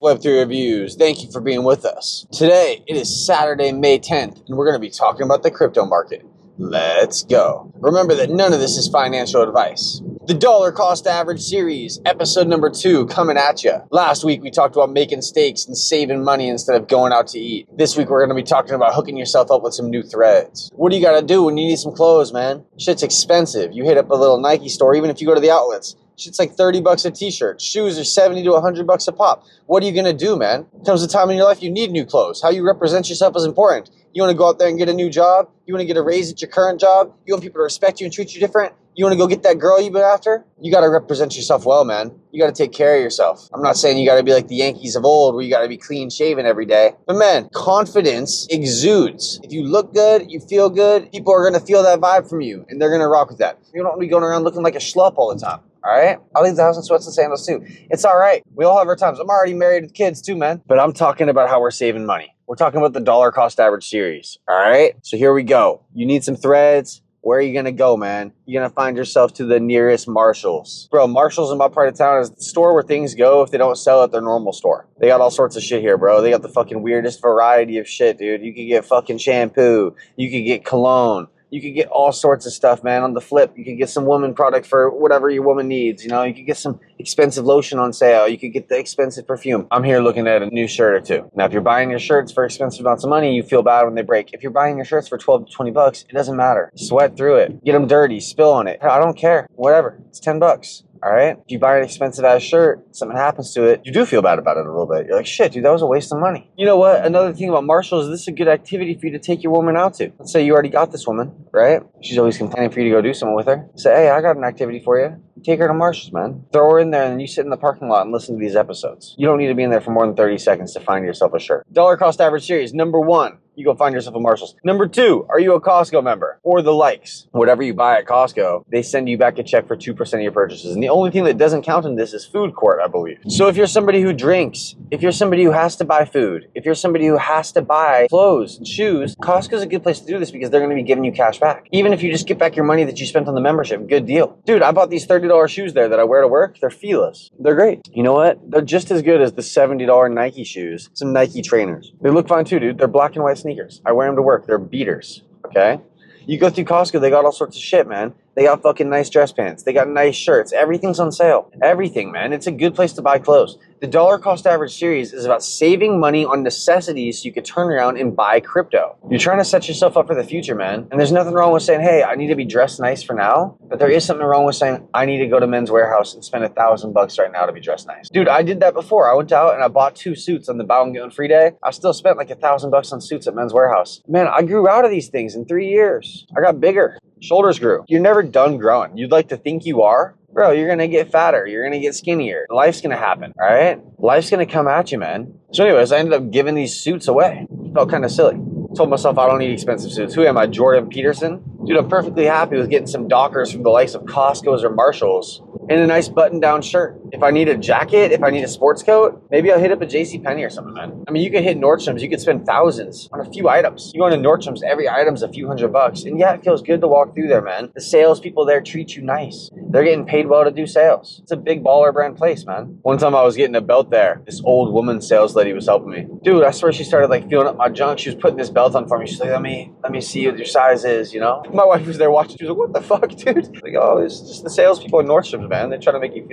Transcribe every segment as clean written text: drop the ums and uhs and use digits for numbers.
Web3 Reviews, thank you for being with us. Today, it is Saturday, May 10th, and we're going to be talking about the crypto market. Let's go. Remember that none of this is financial advice. The Dollar Cost Average Series, episode number 2, coming at you. Last week, we talked about making stakes and saving money instead of going out to eat. This week, we're going to be talking about hooking yourself up with some new threads. What do you got to do when you need some clothes, man? Shit's expensive. You hit up a little Nike store, even if you go to the outlets. Shit's like 30 bucks a t-shirt. Shoes are 70 to 100 bucks a pop. What are you going to do, man? Comes a time in your life you need new clothes. How you represent yourself is important. You want to go out there and get a new job? You want to get a raise at your current job? You want people to respect you and treat you different? You want to go get that girl you've been after? You got to represent yourself well, man. You got to take care of yourself. I'm not saying you got to be like the Yankees of old where you got to be clean shaven every day. But man, confidence exudes. If you look good, you feel good, people are going to feel that vibe from you and they're going to rock with that. You don't want to be going around looking like a schlup all the time. All right? I'll leave the house in sweats and sandals too. It's all right. We all have our times. I'm already married with kids too, man. But I'm talking about how we're saving money. We're talking about the Dollar Cost Average Series. All right? So here we go. You need some threads. Where are you going to go, man? You're going to find yourself to the nearest Marshalls. Bro, Marshalls in my part of town is the store where things go if they don't sell at their normal store. They got all sorts of shit here, bro. They got the fucking weirdest variety of shit, dude. You could get fucking shampoo. You could get cologne. You could get all sorts of stuff, man. On the flip, you could get some woman product for whatever your woman needs. You know, you could get some expensive lotion on sale. You could get the expensive perfume. I'm here looking at a new shirt or two. Now, if you're buying your shirts for expensive amounts of money, you feel bad when they break. If you're buying your shirts for 12 to 20 bucks, it doesn't matter. Sweat through it. Get them dirty. Spill on it. I don't care. Whatever. It's 10 bucks. All right? If you buy an expensive ass shirt, something happens to it, you do feel bad about it a little bit. You're like, shit, dude, that was a waste of money. You know what? Another thing about Marshalls is this is a good activity for you to take your woman out to. Let's say you already got this woman, right? She's always complaining for you to go do something with her. Say, hey, I got an activity for you. Take her to Marshalls, man. Throw her in there and you sit in the parking lot and listen to these episodes. You don't need to be in there for more than 30 seconds to find yourself a shirt. Dollar Cost Average Series, number 1. You go find yourself a Marshalls. Number 2, are you a Costco member or the likes? Whatever you buy at Costco, they send you back a check for 2% of your purchases. And the only thing that doesn't count in this is food court, I believe. So if you're somebody who drinks, if you're somebody who has to buy food, if you're somebody who has to buy clothes and shoes, Costco's a good place to do this because they're going to be giving you cash back. Even if you just get back your money that you spent on the membership, good deal. Dude, I bought these $30 shoes there that I wear to work. They're Fila's. They're great. You know what? They're just as good as the $70 Nike shoes. Some Nike trainers. They look fine too, dude. They're black and white sneakers. I wear them to work. They're beaters, okay? You go through Costco, they got all sorts of shit, man. They got fucking nice dress pants. They got nice shirts. Everything's on sale. Everything, man. It's a good place to buy clothes. The Dollar Cost Average Series is about saving money on necessities so you could turn around and buy crypto. You're trying to set yourself up for the future, man. And there's nothing wrong with saying, hey, I need to be dressed nice for now. But there is something wrong with saying, I need to go to Men's Warehouse and spend $1,000 right now to be dressed nice. Dude, I did that before. I went out and I bought 2 suits on the buy one get one free day. I still spent like $1,000 on suits at Men's Warehouse. Man, I grew out of these things in 3 years. I got bigger. Shoulders grew. You're never done growing. You'd like to think you are. Bro, you're going to get fatter. You're going to get skinnier. Life's going to happen, all right? Life's going to come at you, man. So anyways, I ended up giving these suits away. Felt kind of silly. Told myself I don't need expensive suits. Who am I, Jordan Peterson? Dude, I'm perfectly happy with getting some Dockers from the likes of Costco's or Marshalls and a nice button-down shirt. If I need a jacket, if I need a sports coat, maybe I'll hit up a JCPenney or something, man. I mean, you could hit Nordstrom's. You could spend thousands on a few items. You go into Nordstrom's, every item's a few $100. And yeah, it feels good to walk through there, man. The salespeople there treat you nice. They're getting paid well to do sales. It's a big baller brand place, man. One time I was getting a belt there. This old woman sales lady was helping me. Dude, I swear she started like feeling up my junk. She was putting this belt on for me. She's like, let me see what your size is, you know? My wife was there watching. She was like, what the fuck, dude? Like, oh, it's just the salespeople in Nordstrom's, man. They're trying to make you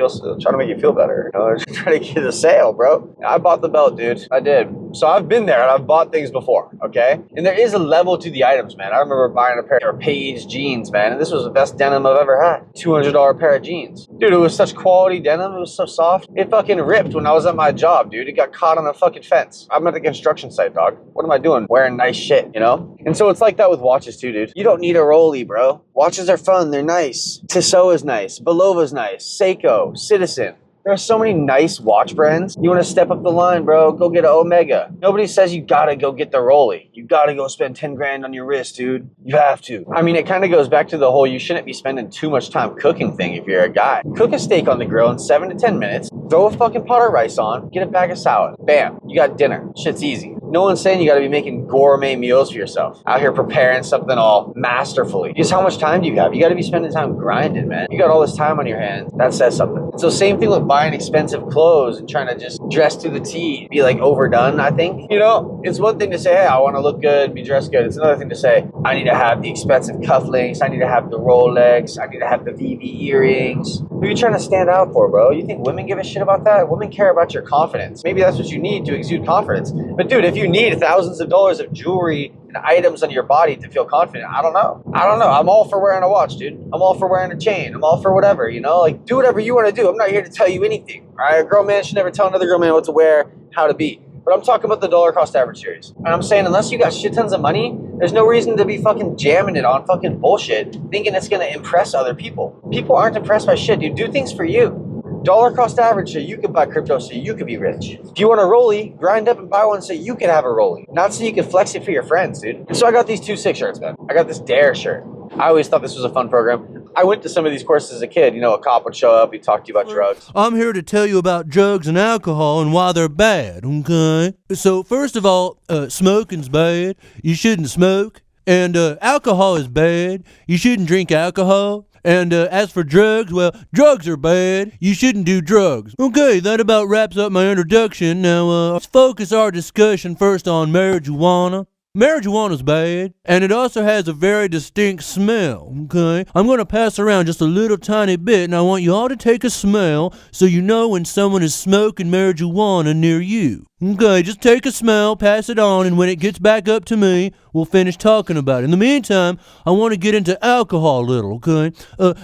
feel better. You know, they're trying to get a sale, bro. I bought the belt, dude. I did. So I've been there and I've bought things before, okay? And there is a level to the items, man. I remember buying a pair of Page jeans, man. And this was the best denim I've ever had. $200 pair of jeans. Dude, it was such quality denim. It was so soft. It fucking ripped when I was at my job, dude. It got caught on a fucking fence. I'm at a construction site, dog. What am I doing? Wearing nice shit, you know? And so it's like that with watches too, dude. You don't need a Rollie, bro. Watches are fun. They're nice. Tissot is nice. Belova's nice. Seiko, Citizen. There are so many nice watch brands. You want to step up the line, bro? Go get an Omega. Nobody says you gotta go get the Rollie. You gotta go spend 10 grand on your wrist, dude. You have to. I mean, it kind of goes back to the whole you shouldn't be spending too much time cooking thing if you're a guy. Cook a steak on the grill in 7 to 10 minutes. Throw a fucking pot of rice on. Get a bag of salad. Bam. You got dinner. Shit's easy. No one's saying you gotta be making gourmet meals for yourself. Out here preparing something all masterfully. Just how much time do you have? You gotta be spending time grinding, man. You got all this time on your hands. That says something. So same thing with buying expensive clothes and trying to just dress to the T, be like overdone, I think. You know, it's one thing to say, hey, I wanna look good, be dressed good. It's another thing to say, I need to have the expensive cufflinks, I need to have the Rolex, I need to have the VV earrings. Who are you trying to stand out for, bro? You think women give a shit about that? Women care about your confidence. Maybe that's what you need to exude confidence. But dude, if you need thousands of dollars of jewelry and items on your body to feel confident, I don't know. I'm all for wearing a watch, dude. I'm all for wearing a chain. I'm all for whatever, you know? Like, do whatever you want to do. I'm not here to tell you anything, all right? A grown man should never tell another grown man what to wear, how to be. But I'm talking about the dollar cost average series. And I'm saying, unless you got shit tons of money, there's no reason to be fucking jamming it on fucking bullshit, thinking it's gonna impress other people. People aren't impressed by shit, dude. Do things for you. Dollar cost average so you can buy crypto so you can be rich. If you want a rollie, grind up and buy one so you can have a rollie. Not so you can flex it for your friends, dude. And so I got these 2 sick shirts, man. I got this Dare shirt. I always thought this was a fun program. I went to some of these courses as a kid. You know, a cop would show up, he'd talk to you about drugs. I'm here to tell you about drugs and alcohol and why they're bad, okay? So first of all, smoking's bad. You shouldn't smoke. And alcohol is bad. You shouldn't drink alcohol. And as for drugs, well, drugs are bad. You shouldn't do drugs. Okay, that about wraps up my introduction. Now, let's focus our discussion first on marijuana. Marijuana's bad, and it also has a very distinct smell, okay? I'm going to pass around just a little tiny bit, and I want you all to take a smell so you know when someone is smoking marijuana near you. Okay, just take a smell, pass it on, and when it gets back up to me, we'll finish talking about it. In the meantime, I want to get into alcohol a little, okay?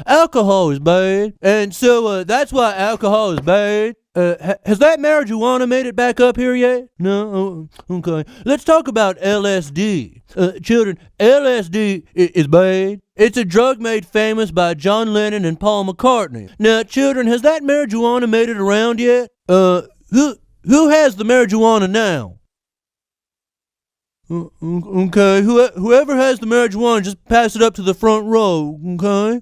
Alcohol is bad, and so that's why alcohol is bad. Has that marijuana made it back up here yet? No? Okay. Let's talk about LSD. Children, LSD is bad. It's a drug made famous by John Lennon and Paul McCartney. Now, children, has that marijuana made it around yet? Who has the marijuana now? Okay, whoever has the marijuana, just pass it up to the front row, okay?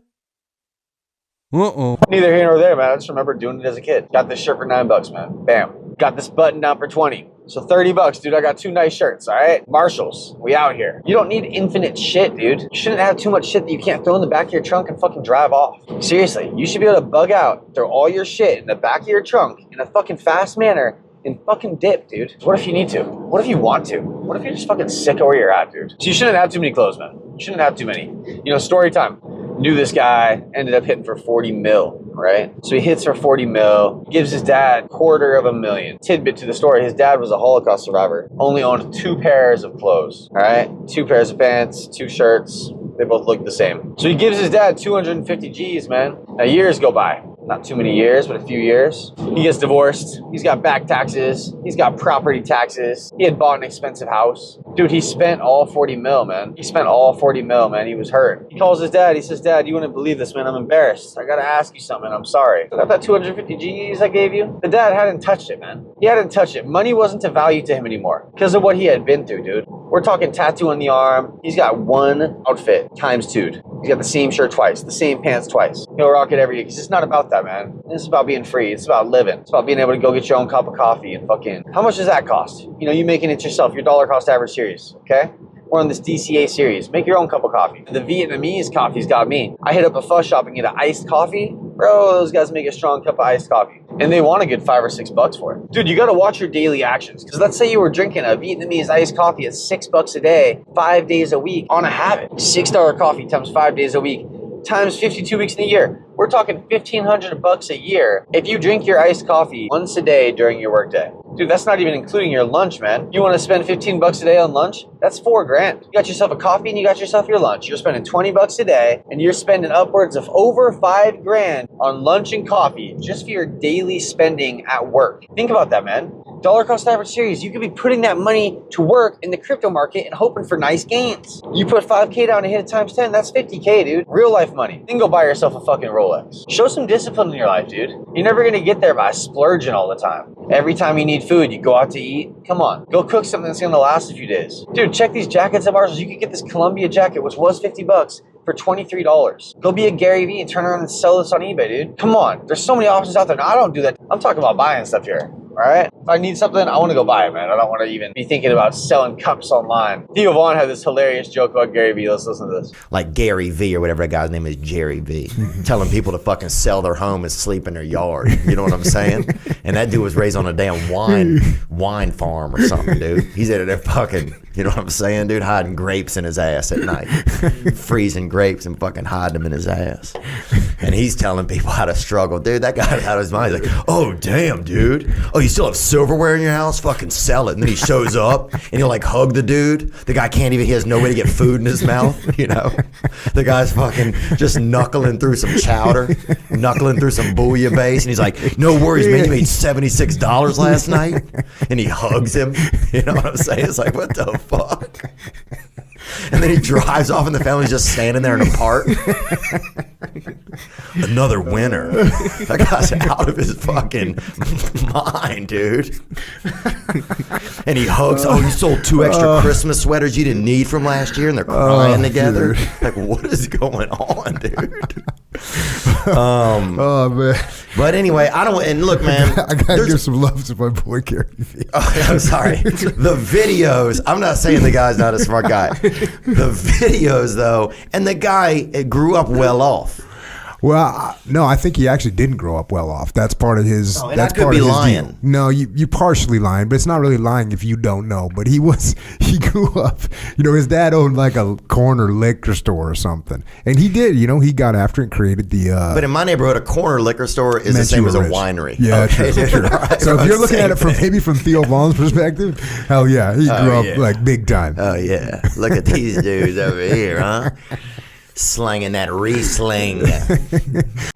Neither here nor there, man. I just remember doing it as a kid. Got this shirt for $9, man. Bam. Got this button down for 20. So $30, dude. I got 2 nice shirts, all right? Marshalls. We out here. You don't need infinite shit, dude. You shouldn't have too much shit that you can't throw in the back of your trunk and fucking drive off. Seriously, you should be able to bug out, throw all your shit in the back of your trunk in a fucking fast manner and fucking dip, dude. What if you need to? What if you want to? What if you're just fucking sick of where you're at, dude? So you shouldn't have too many clothes, man. You shouldn't have too many. You know, story time. Knew this guy, ended up hitting for 40 mil, right? So he hits for 40 mil, gives his dad $250,000. Tidbit to the story, his dad was a Holocaust survivor, only owned 2 pairs of clothes, all right? 2 pairs of pants, 2 shirts, they both look the same. So he gives his dad 250 G's, man. Now years go by. Not too many years, but a few years. He gets divorced. He's got back taxes. He's got property taxes. He had bought an expensive house. Dude, he spent all 40 mil, man. He spent all 40 mil, man. He was hurt. He calls his dad. He says, Dad, you wouldn't believe this, man. I'm embarrassed. I gotta ask you something. I'm sorry. Got that 250 G's I gave you? The dad hadn't touched it, man. He hadn't touched it. Money wasn't of value to him anymore because of what he had been through, dude. We're talking tattoo on the arm. He's got 1 outfit times 2. He's got the same shirt twice, the same pants twice. He'll rock it every year because it's not about that, man. It's about being free. It's about living. It's about being able to go get your own cup of coffee and fucking... How much does that cost? You know, you making it yourself. Your dollar cost average series, okay? We're on this DCA series. Make your own cup of coffee. The Vietnamese coffee's got me. I hit up a fuzz shop and get an iced coffee. Bro, those guys make a strong cup of iced coffee. And they want a good $5 or $6 for it. Dude, you gotta watch your daily actions. Because let's say you were drinking a Vietnamese iced coffee at $6 a day, 5 days a week on a habit. $6 coffee times 5 days a week times 52 weeks in a year. We're talking $1,500 a year if you drink your iced coffee once a day during your workday. Dude, that's not even including your lunch, man. You want to spend $15 a day on lunch? That's $4 grand. You got yourself a coffee and you got yourself your lunch. You're spending $20 a day and you're spending upwards of over $5 grand on lunch and coffee just for your daily spending at work. Think about that, man. Dollar cost average series, you could be putting that money to work in the crypto market and hoping for nice gains. You put 5K down and hit it times 10, that's 50K, dude. Real life money. Then go buy yourself a fucking Rolex. Show some discipline in your life, dude. You're never gonna get there by splurging all the time. Every time you need food, you go out to eat. Come on, go cook something that's gonna last a few days. Dude, check these jackets at Marshalls. You could get this Columbia jacket, which was $50, for $23. Go be a Gary Vee and turn around and sell this on eBay, dude. Come on, there's so many options out there. Now, I don't do that. I'm talking about buying stuff here. All right? If I need something, I want to go buy it, man. I don't want to even be thinking about selling cups online. Theo Vaughn had this hilarious joke about Gary Vee. Let's listen to this. Like Gary V or whatever that guy's name is, Jerry V, telling people to fucking sell their home and sleep in their yard. You know what I'm saying? And that dude was raised on a damn wine farm or something, dude. He's out there fucking, you know what I'm saying, dude, hiding grapes in his ass at night. Freezing grapes and fucking hiding them in his ass. And he's telling people how to struggle. Dude, that guy's out of his mind. He's like, oh, damn, dude. Oh, you still have silverware in your house? Fucking sell it. And then he shows up and he'll like hug the dude. The guy can't even, he has no way to get food in his mouth, you know? The guy's fucking just knuckling through some chowder, knuckling through some bouillabaisse. And he's like, no worries, man. You made $76 last night. And he hugs him. You know what I'm saying? It's like, what the fuck? And then he drives off and the family's just standing there in a park. Another winner. That guy's out of his fucking mind, dude. And he hugs, oh, you sold 2 extra Christmas sweaters you didn't need from last year, and they're crying together. Dude. Like, what is going on, dude? Oh, man. But anyway, I don't, and look, man. I gotta give some love to my boy Gary Vee. Oh, I'm sorry. The videos, I'm not saying the guy's not a smart guy. The videos, though, and the guy grew up well off. Well, no, I think he actually didn't grow up well off. That's part of his. Oh, and that's I could part be of his lying. deal. No, you partially lying, but it's not really lying if you don't know. But he grew up. You know, his dad owned like a corner liquor store or something, and he did. You know, he got after it and created the. But in my neighborhood, a corner liquor store is the same as a winery. Yeah, okay, true. Right, so if you're looking at it from maybe from Theo Vaughn's perspective, hell yeah, he grew up like big time. Oh yeah, look at these dudes over here, huh? Slanging that Riesling.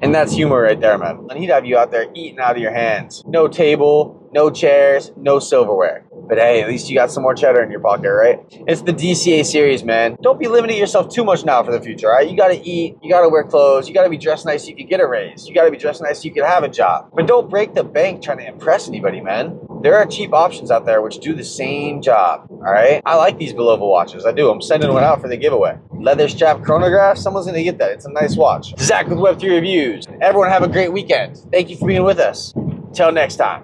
And that's humor right there, man. And he'd have you out there eating out of your hands. No table, no chairs, no silverware. But hey, at least you got some more cheddar in your pocket, right? It's the DCA series, man. Don't be limiting yourself too much now for the future, all right? You gotta eat, you gotta wear clothes, you gotta be dressed nice so you can get a raise. You gotta be dressed nice so you can have a job. But don't break the bank trying to impress anybody, man. There are cheap options out there which do the same job, all right? I like these Belovo watches. I do. I'm sending one out for the giveaway. Leather strap chronograph, someone's gonna get that. It's a nice watch. Zach with Web3 Reviews. Everyone have a great weekend. Thank you for being with us. Till next time.